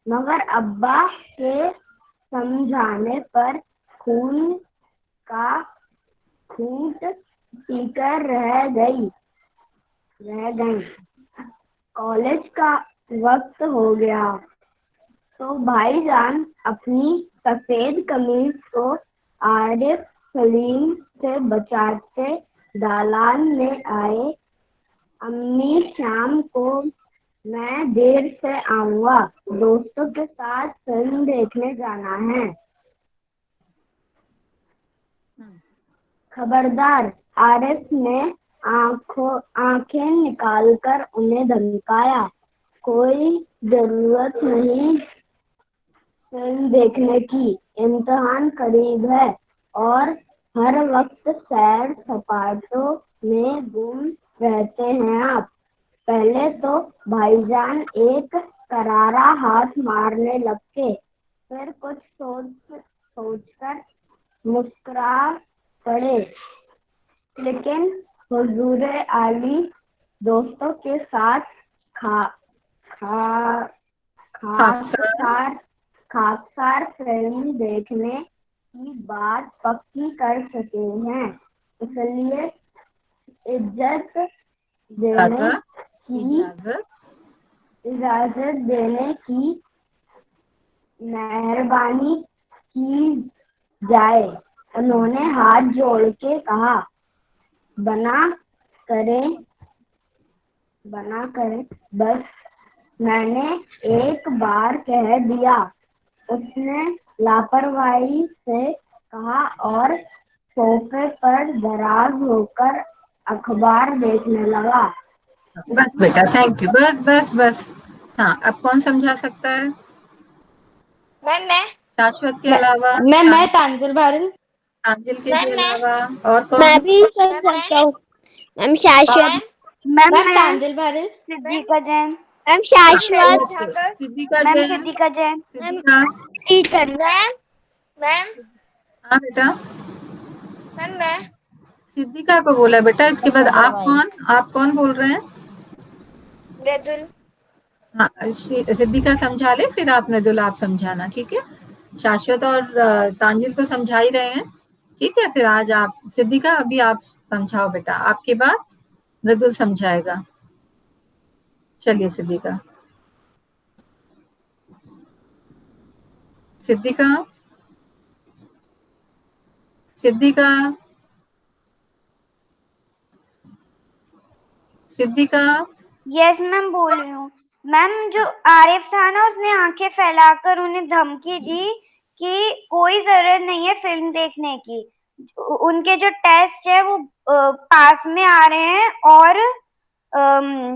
Speaker 4: मगर अब्बा के समझाने पर खून का घूंट पीकर रह गई। कॉलेज का वक्त हो गया तो भाईजान अपनी सफेद कमीज को आरिफ सलीम से बचाते दालान में आए। अम्मी शाम को मैं देर से आऊंगा, दोस्तों के साथ फिल्म देखने जाना है। खबरदार, आरिफ ने आंखें निकालकर उन्हें धमकाया। कोई जरूरत नहीं फिल्म देखने की, इम्तिहान करीब है और हर वक्त सैर सपाटों में गुम रहते हैं आप। पहले तो भाईजान एक करारा हाथ मारने लगे, फिर कुछ सोचकर मुस्कुरा पड़े। लेकिन हुजूरे आली दोस्तों के साथ खा खा
Speaker 1: खाकसार
Speaker 4: खाकसार फिल्म देखने की बात पक्की कर सके हैं, इसलिए
Speaker 1: इजाजत
Speaker 4: की इजाजत देने की मेहरबानी की जाए। उन्होंने हाथ जोड़ के कहा, बना करें बस मैंने एक बार कह दिया, उसने लापरवाही से कहा और सोफे पर दराज होकर अखबार देखने लगा।
Speaker 1: बस बेटा, थैंक यू, बस बस बस। हाँ, अब कौन समझा सकता है?
Speaker 2: मैं
Speaker 1: शाश्वत के अलावा,
Speaker 3: मैं तांजुल भारत।
Speaker 1: तांजिल के भी अलावा और कौन?
Speaker 2: मैं भी कर सकता हूँ। मैम शाश्वत। मैम
Speaker 3: मैम
Speaker 2: मैं
Speaker 3: तांजुल भारत।
Speaker 2: सिद्धिका जैन। मैम शाश्वत।
Speaker 1: सिद्धिका
Speaker 2: मैम
Speaker 1: जैन।
Speaker 2: सिद्धिका जैन।
Speaker 1: सिद्धिका।
Speaker 2: रीड कर। मैम
Speaker 1: हाँ बेटा,
Speaker 2: मैं
Speaker 1: सिद्धिका को बोला बेटा, इसके बाद आप कौन बोल रहे हैं?
Speaker 2: मृदुल।
Speaker 1: हाँ, सिद्धिका समझा ले, फिर आप मृदुल आप समझाना, ठीक है। शाश्वत और तांजिल तो समझा ही रहे हैं, ठीक है। फिर आज आप सिद्धिका, अभी आप समझाओ बेटा, आपके बाद मृदुल समझाएगा। चलिए सिद्धिका। सिद्धिका, सिद्धिका, सिद्धिका।
Speaker 2: यस मैम बोल रही हूँ। मैम जो आरिफ था ना उसने आंखें फैलाकर उन्हें धमकी दी कि कोई जरूरत नहीं है फिल्म देखने की, उनके जो टेस्ट है वो पास में आ रहे हैं और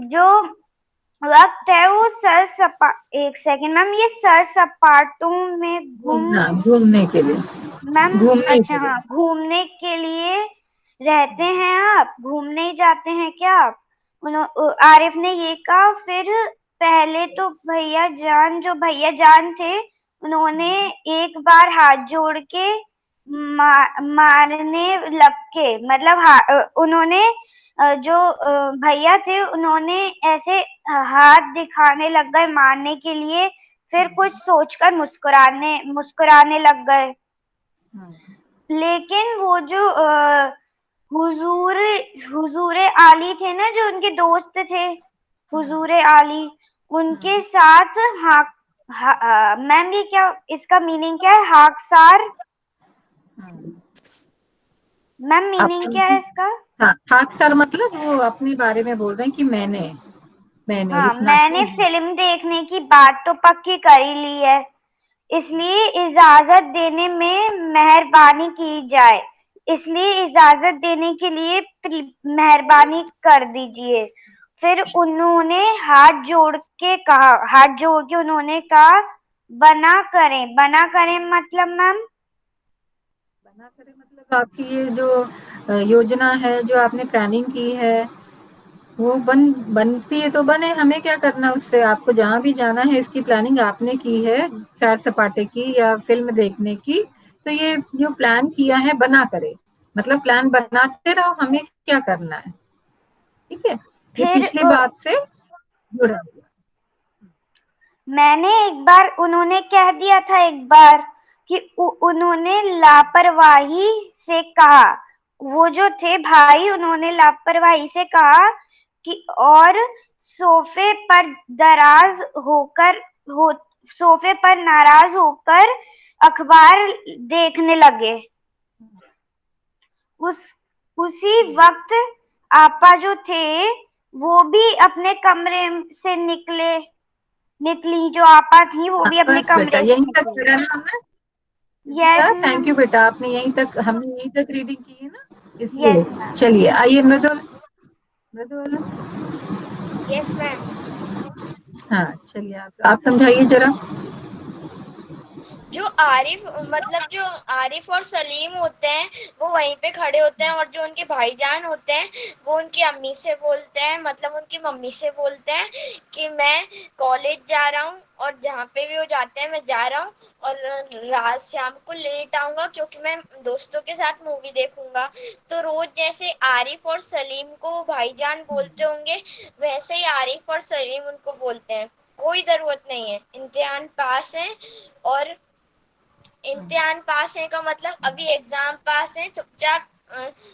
Speaker 2: जो वक्त है वो सर सपा एक सेकंड मैम, ये सर सपाटों में
Speaker 1: घूमने के लिए,
Speaker 2: मैम,
Speaker 1: घूमने
Speaker 2: अच्छा
Speaker 1: के लिए।
Speaker 2: हाँ, घूमने के लिए रहते हैं आप, घूमने ही जाते हैं क्या आप? आरिफ ने ये कहा। फिर पहले तो भैया जान थे, उन्होंने एक बार हाथ जोड़ के मारने लग के, मतलब उन्होंने जो भैया थे उन्होंने ऐसे हाथ दिखाने लग गए मारने के लिए। फिर कुछ सोचकर मुस्कुराने लग गए। लेकिन वो जो हुजूर हुजूर आली थे ना, जो उनके दोस्त थे, हुजूर आली, उनके साथ मैम ये क्या, इसका मीनिंग क्या है? हाकसार मैम,
Speaker 1: आप
Speaker 2: मीनिंग क्या है
Speaker 1: समझे?
Speaker 2: इसका?
Speaker 1: हाँ, खाकसर मतलब वो अपने बारे में बोल रहे हैं कि मैंने
Speaker 2: हाँ,
Speaker 1: इस
Speaker 2: मैंने
Speaker 1: नाश्ते।
Speaker 2: फिल्म देखने की बात तो पक्की कर ही ली है, इसलिए इजाजत देने में मेहरबानी की जाए, इसलिए इजाजत देने के लिए मेहरबानी कर दीजिए। फिर उन्होंने हाथ जोड़ के उन्होंने कहा, बना करें मतलब मैम?
Speaker 1: बना करें मतलब आपकी ये जो योजना है, जो आपने प्लानिंग की है, वो बनती है तो बने, हमें क्या करना उससे। आपको जहाँ भी जाना है, इसकी प्लानिंग आपने की है, सैर सपाटे की या फिल्म देखने की, तो ये जो प्लान किया है बना करे, मतलब प्लान बनाते रहो, हमें क्या करना है। ठीक है, ये
Speaker 2: फिर
Speaker 1: पिछली बात से जुड़ा हुआ।
Speaker 2: मैंने एक बार, उन्होंने कह दिया था एक बार कि उन्होंने लापरवाही से कहा, वो जो थे भाई, उन्होंने लापरवाही से कहा कि, और सोफे पर दराज होकर हो सोफे पर नाराज होकर अखबार देखने लगे। उसी वक्त आपा जो थे वो भी अपने कमरे से निकली, जो आपा थी वो
Speaker 1: हाँ,
Speaker 2: भी अपने
Speaker 1: बस बेटा
Speaker 2: कमरे से
Speaker 1: यहीं तक
Speaker 2: निकली।
Speaker 1: पढ़ा ना हमने।
Speaker 2: Yes
Speaker 1: thank
Speaker 2: ma'am.
Speaker 1: यू बेटा, आपने हमने यहीं तक रीडिंग की है ना, इसलिए।
Speaker 2: Yes ma'am.
Speaker 1: चलिए आइए मृदुल, मृदुल।
Speaker 2: Yes ma'am.
Speaker 1: हाँ चलिए, आप समझाइए जरा।
Speaker 2: जो आरिफ और सलीम होते हैं वो वहीं पे खड़े होते हैं, और जो उनके भाईजान होते हैं वो उनकी अम्मी से बोलते हैं, मतलब उनकी मम्मी से बोलते हैं कि मैं कॉलेज जा रहा हूँ, और जहाँ पे भी वो जाते हैं मैं जा रहा हूँ, और रात शाम को लेट आऊंगा क्योंकि मैं दोस्तों के साथ मूवी देखूंगा। तो रोज जैसे आरिफ और सलीम को भाईजान बोलते होंगे, वैसे ही आरिफ और सलीम उनको बोलते हैं। कोई जरूरत नहीं है, इम्तिहान पास है, और इम्तिहान पास है का मतलब अभी एग्जाम पास है, चुपचाप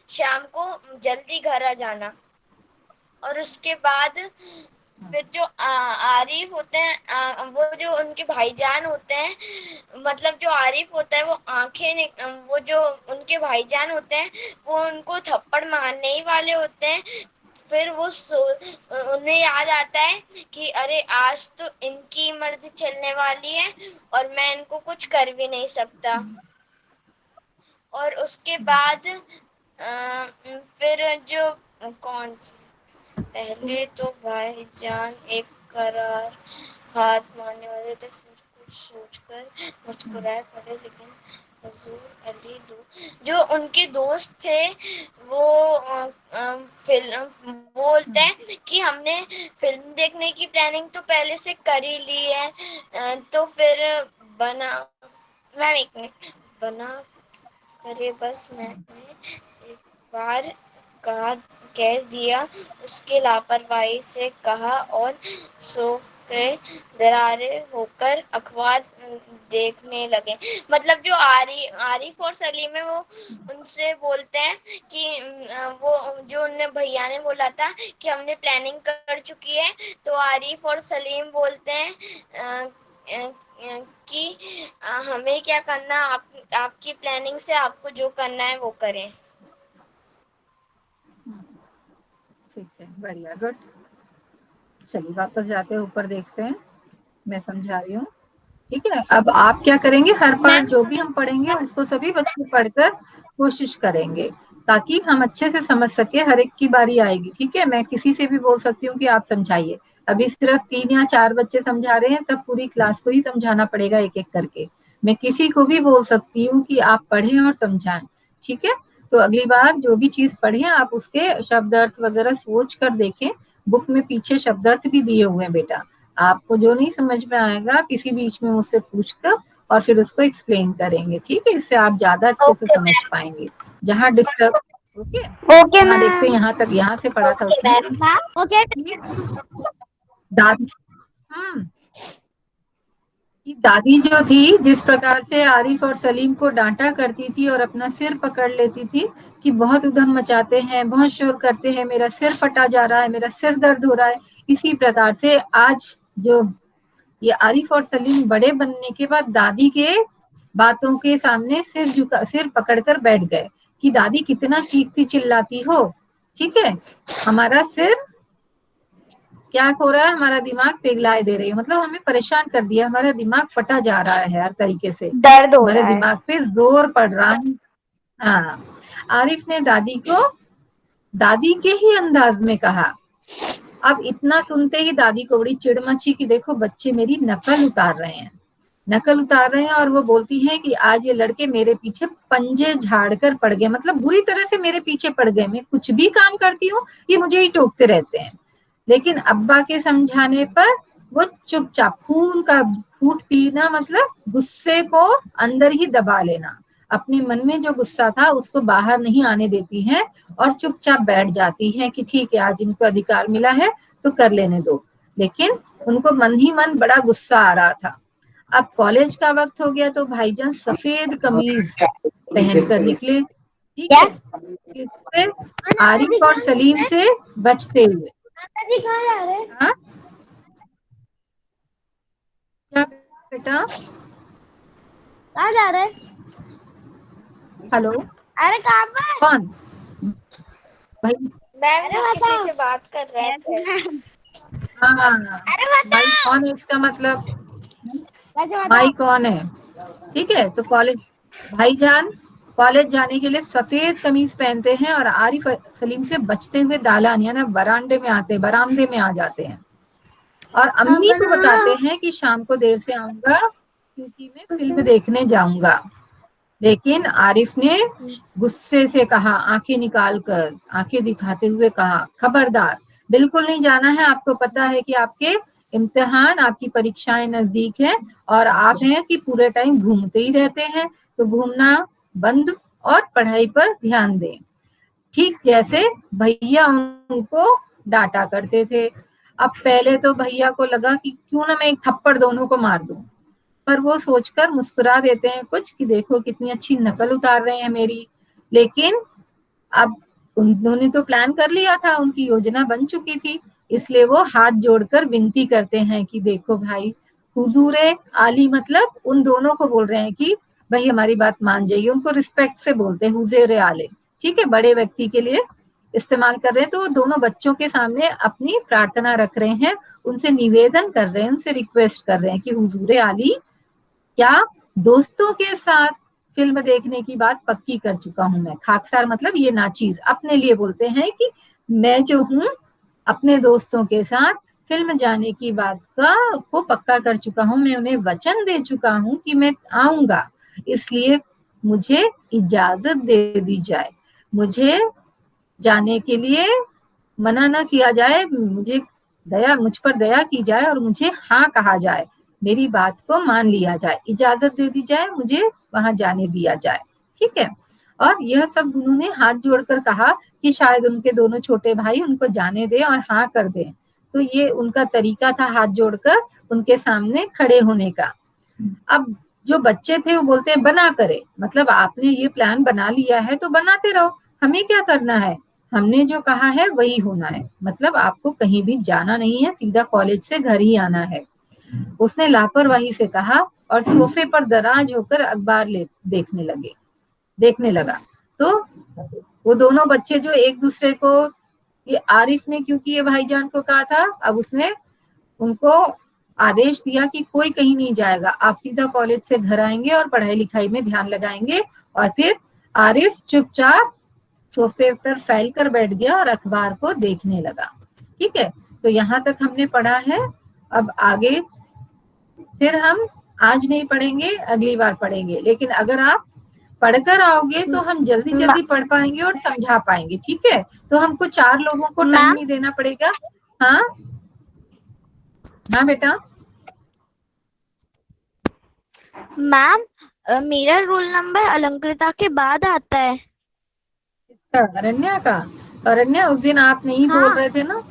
Speaker 2: शाम को जल्दी घर आ जाना। और उसके बाद फिर जो आरिफ होते हैं, वो जो उनके भाईजान होते हैं, मतलब जो आरिफ होता है वो वो जो उनके भाईजान होते हैं वो उनको थप्पड़ मारने ही वाले होते हैं। फिर उन्हें याद आता है कि अरे आज तो इनकी मर्जी चलने वाली है, और मैं इनको कुछ कर भी नहीं सकता। और उसके बाद फिर जो कौन पहले तो भाईजान एक करार हाथ मारने वाले थे, फिर कुछ सोचकर मुस्कुराए पड़े, लेकिन हुजूर अली जो उनके दोस्त थे वो फिल्म बोलते हैं कि हमने फिल्म देखने की प्लानिंग तो पहले से कर ही ली है, तो फिर बना मैम एक मिनट, बना करे बस मैंने एक बार कहा कह दिया, उसकी लापरवाही से कहा, और सोफे दरारे होकर अखबार देखने लगे। मतलब जो आरिफ और सलीम है वो उनसे बोलते हैं कि वो जो उनने भैया ने बोला था कि हमने प्लानिंग कर चुकी है, तो आरिफ और सलीम बोलते हैं कि हमें क्या करना, आपकी प्लानिंग से आपको जो करना है वो करें।
Speaker 1: ठीक है, बढ़िया, गुड। चलिए वापस जाते हैं, ऊपर देखते हैं, मैं समझा रही हूँ। ठीक है, अब आप क्या करेंगे, हर पार्ट
Speaker 2: मैम
Speaker 1: जो भी हम पढ़ेंगे उसको सभी बच्चे पढ़कर कोशिश करेंगे, ताकि हम अच्छे से समझ सके। हर एक की बारी आएगी, ठीक है, मैं किसी से भी बोल सकती हूँ कि आप समझाइए। अभी सिर्फ 3 या 4 बच्चे समझा रहे हैं, तब पूरी क्लास को ही समझाना पड़ेगा एक एक करके। मैं किसी को भी बोल सकती हूँ कि आप पढ़ें और समझाएं, ठीक है। तो अगली बार जो भी चीज पढ़ें आप उसके शब्द अर्थ वगैरह सोच कर देखें। बुक में पीछे शब्द अर्थ भी दिए हुए हैं बेटा, आपको जो नहीं समझ में आएगा आप इसी बीच में मुझसे पूछ कर और फिर उसको एक्सप्लेन करेंगे, ठीक है। इससे आप ज्यादा अच्छे से समझ पाएंगे। जहाँ डिस्टर्ब ओके
Speaker 2: ओके
Speaker 1: हाँ देखते हैं
Speaker 2: मैम।
Speaker 1: यहाँ तक, यहाँ से पढ़ा था उसने।
Speaker 2: ओके
Speaker 1: दादी कि दादी जो थी जिस प्रकार से आरिफ और सलीम को डांटा करती थी और अपना सिर पकड़ लेती थी कि बहुत उधम मचाते हैं, बहुत शोर करते हैं, मेरा सिर फटा जा रहा है, मेरा सिर दर्द हो रहा है, इसी प्रकार से आज जो ये आरिफ और सलीम बड़े बनने के बाद दादी के बातों के सामने सिर पकड़कर बैठ गए कि दादी कितना चीखती चिल्लाती हो, ठीक है। हमारा सिर क्या हो रहा है, हमारा दिमाग पिघलाए दे रही है, मतलब हमें परेशान कर दिया, हमारा दिमाग फटा जा रहा है हर तरीके से,
Speaker 2: दर्द हो
Speaker 1: हमारे
Speaker 2: रहा है।
Speaker 1: दिमाग पे जोर पड़ रहा है। हाँ, आरिफ ने दादी के ही अंदाज में कहा। अब इतना सुनते ही दादी को बड़ी चिढ़ मची कि देखो बच्चे मेरी नकल उतार रहे हैं और वो बोलती हैं कि आज ये लड़के मेरे पीछे पंजे झाड़ कर पड़ गए, मतलब बुरी तरह से मेरे पीछे पड़ गए, मैं कुछ भी काम करती हूँ ये मुझे ही टोकते रहते हैं। लेकिन अब्बा के समझाने पर वो चुपचाप खून का फूट पीना, मतलब गुस्से को अंदर ही दबा लेना, अपने मन में जो गुस्सा था उसको बाहर नहीं आने देती हैं और चुपचाप बैठ जाती हैं कि ठीक है आज इनको अधिकार मिला है तो कर लेने दो। लेकिन उनको मन ही मन बड़ा गुस्सा आ रहा था। अब कॉलेज का वक्त हो गया तो भाईजान सफेद कमीज पहनकर निकले, ठीक है, किससे, आरिफ और सलीम से बचते हुए।
Speaker 2: कहाँ जा रहे हैं?
Speaker 1: हाँ क्या बेटा,
Speaker 2: कहाँ जा रहे हैं?
Speaker 1: हेलो,
Speaker 2: अरे कहाँ पर?
Speaker 1: कौन भाई?
Speaker 2: मैम किसी से बात कर रहे हैं।
Speaker 1: हाँ भाई कौन है इसका मतलब, भाई कौन है, ठीक है। तो कॉलेज भाईजान कॉलेज जाने के लिए सफेद कमीज पहनते हैं और आरिफ सलीम से बचते हुए दालान यानी बरामदे में आ जाते हैं और अम्मी को बताते हैं कि शाम को देर से आऊंगा क्योंकि मैं फिल्म देखने जाऊंगा। लेकिन आरिफ ने गुस्से से कहा, आंखें निकालकर, आंखें दिखाते हुए कहा, खबरदार बिल्कुल नहीं जाना है, आपको पता है कि आपके इम्तिहान, आपकी परीक्षाएं नजदीक है और आप हैं कि पूरे टाइम घूमते ही रहते हैं, तो घूमना बंद और पढ़ाई पर ध्यान दें। ठीक जैसे भैया उनको डांटा करते थे। अब पहले तो भैया को लगा कि क्यों ना मैं एक थप्पड़ दोनों को मार दूं, पर वो सोचकर मुस्कुरा देते हैं कुछ कि देखो कितनी अच्छी नकल उतार रहे हैं मेरी। लेकिन अब उन्होंने तो प्लान कर लिया था, उनकी योजना बन चुकी थी, इसलिए वो हाथ जोड़कर विनती करते हैं कि देखो भाई, हुजूरे आली, मतलब उन दोनों को बोल रहे हैं कि भाई हमारी बात मान जाइए, उनको रिस्पेक्ट से बोलते हैं हुजूरे आले, ठीक है, बड़े व्यक्ति के लिए इस्तेमाल कर रहे हैं। तो वो दोनों बच्चों के सामने अपनी प्रार्थना रख रहे हैं, उनसे निवेदन कर रहे हैं, उनसे रिक्वेस्ट कर रहे हैं कि हुजूरे आली, क्या दोस्तों के साथ फिल्म देखने की बात पक्की कर चुका हूं मैं। खाकसार मतलब ये नाचीज, अपने लिए बोलते हैं कि मैं जो हूं अपने दोस्तों के साथ फिल्म जाने की बात को पक्का कर चुका हूं, मैं उन्हें वचन दे चुका हूं कि मैं आऊंगा, इसलिए मुझे इजाजत दे दी जाए, मुझे जाने के लिए मना न किया जाए, मुझ पर दया की जाए और मुझे हाँ कहा जाए, मेरी बात को मान लिया जाए, इजाजत दे दी जाए, मुझे वहां जाने दिया जाए, ठीक है। और यह सब उन्होंने हाथ जोड़कर कहा कि शायद उनके दोनों छोटे भाई उनको जाने दें और हाँ कर दें। तो ये उनका तरीका था हाथ जोड़कर उनके सामने खड़े होने का। अब जो बच्चे थे वो बोलते हैं बना करे, मतलब आपने ये प्लान बना लिया है तो बनाते रहो, हमें क्या करना है, हमने जो कहा है वही होना है, मतलब आपको कहीं भी जाना नहीं है, सीधा कॉलेज से घर ही आना है। उसने लापरवाही से कहा और सोफे पर दराज होकर अखबार देखने लगा। तो वो दोनों बच्चे जो एक दूसरे को, ये आरिफ ने क्योंकि ये भाईजान को कहा था, अब उसने उनको आदेश दिया कि कोई कहीं नहीं जाएगा, आप सीधा कॉलेज से घर आएंगे और पढ़ाई लिखाई में ध्यान लगाएंगे। और फिर आरिफ चुपचाप सोफे पर फैल कर बैठ गया और अखबार को देखने लगा, ठीक है। तो यहाँ तक हमने पढ़ा है। अब आगे फिर हम आज नहीं पढ़ेंगे, अगली बार पढ़ेंगे, लेकिन अगर आप पढ़कर आओगे तो हम जल्दी जल्दी पढ़ पाएंगे और समझा पाएंगे। ठीक है, तो हमको 4 लोगों को टाइम
Speaker 2: मैम?
Speaker 1: नहीं देना पड़ेगा। हाँ हाँ बेटा।
Speaker 2: मैम, मेरा रोल नंबर अलंकृता के बाद आता है।
Speaker 1: इसका अरण्या का? अरण्या उस दिन आप नहीं
Speaker 2: हाँ।
Speaker 1: बोल रहे थे ना,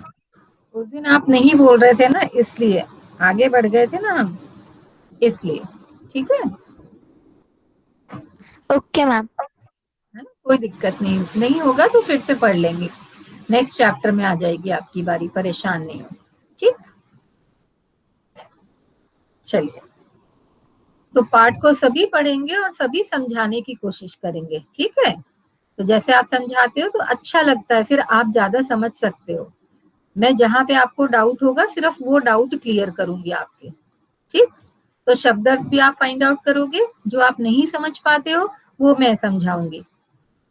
Speaker 1: उस दिन आप नहीं बोल रहे थे ना, इसलिए आगे बढ़ गए थे ना हम, इसलिए। ठीक है,
Speaker 2: ओके मैम।
Speaker 1: है ना? कोई दिक्कत नहीं होगा तो फिर से पढ़ लेंगे, नेक्स्ट चैप्टर में आ जाएगी आपकी बारी, परेशान नहीं हो। ठीक, चलिए, तो पाठ को सभी पढ़ेंगे और सभी समझाने की कोशिश करेंगे। ठीक है, तो जैसे आप समझाते हो तो अच्छा लगता है, फिर आप ज्यादा समझ सकते हो। मैं जहां पे आपको डाउट होगा सिर्फ वो डाउट क्लियर करूंगी आपके। ठीक, तो शब्द अर्थ भी आप फाइंड आउट करोगे, जो आप नहीं समझ पाते हो वो मैं समझाऊंगी।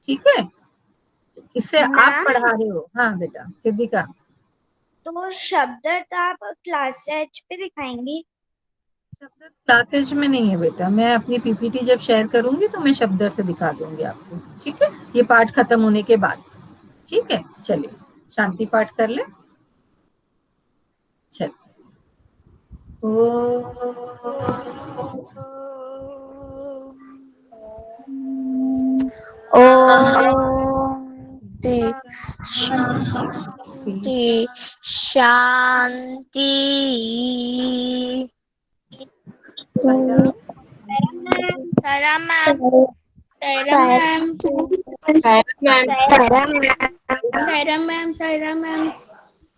Speaker 1: ठीक है, इससे आप
Speaker 2: मैम?
Speaker 1: पढ़ा रहे हो। हाँ बेटा सिद्धिका।
Speaker 2: तो शब्द अर्थ आप क्लास एच पे दिखाएंगी?
Speaker 1: शब्द अर्थ क्लासेज में नहीं है बेटा, मैं अपनी पीपीटी जब शेयर करूंगी तो मैं शब्द अर्थ दिखा दूंगी आपको। ठीक है, ये पाठ खत्म होने के बाद। ठीक है, चलिए शांति पाठ कर ले। चल
Speaker 2: शांति शांति। सारा मैम, सारा मैम, सारा मैम, सारा मैम, सारा मैम, सारा मैम।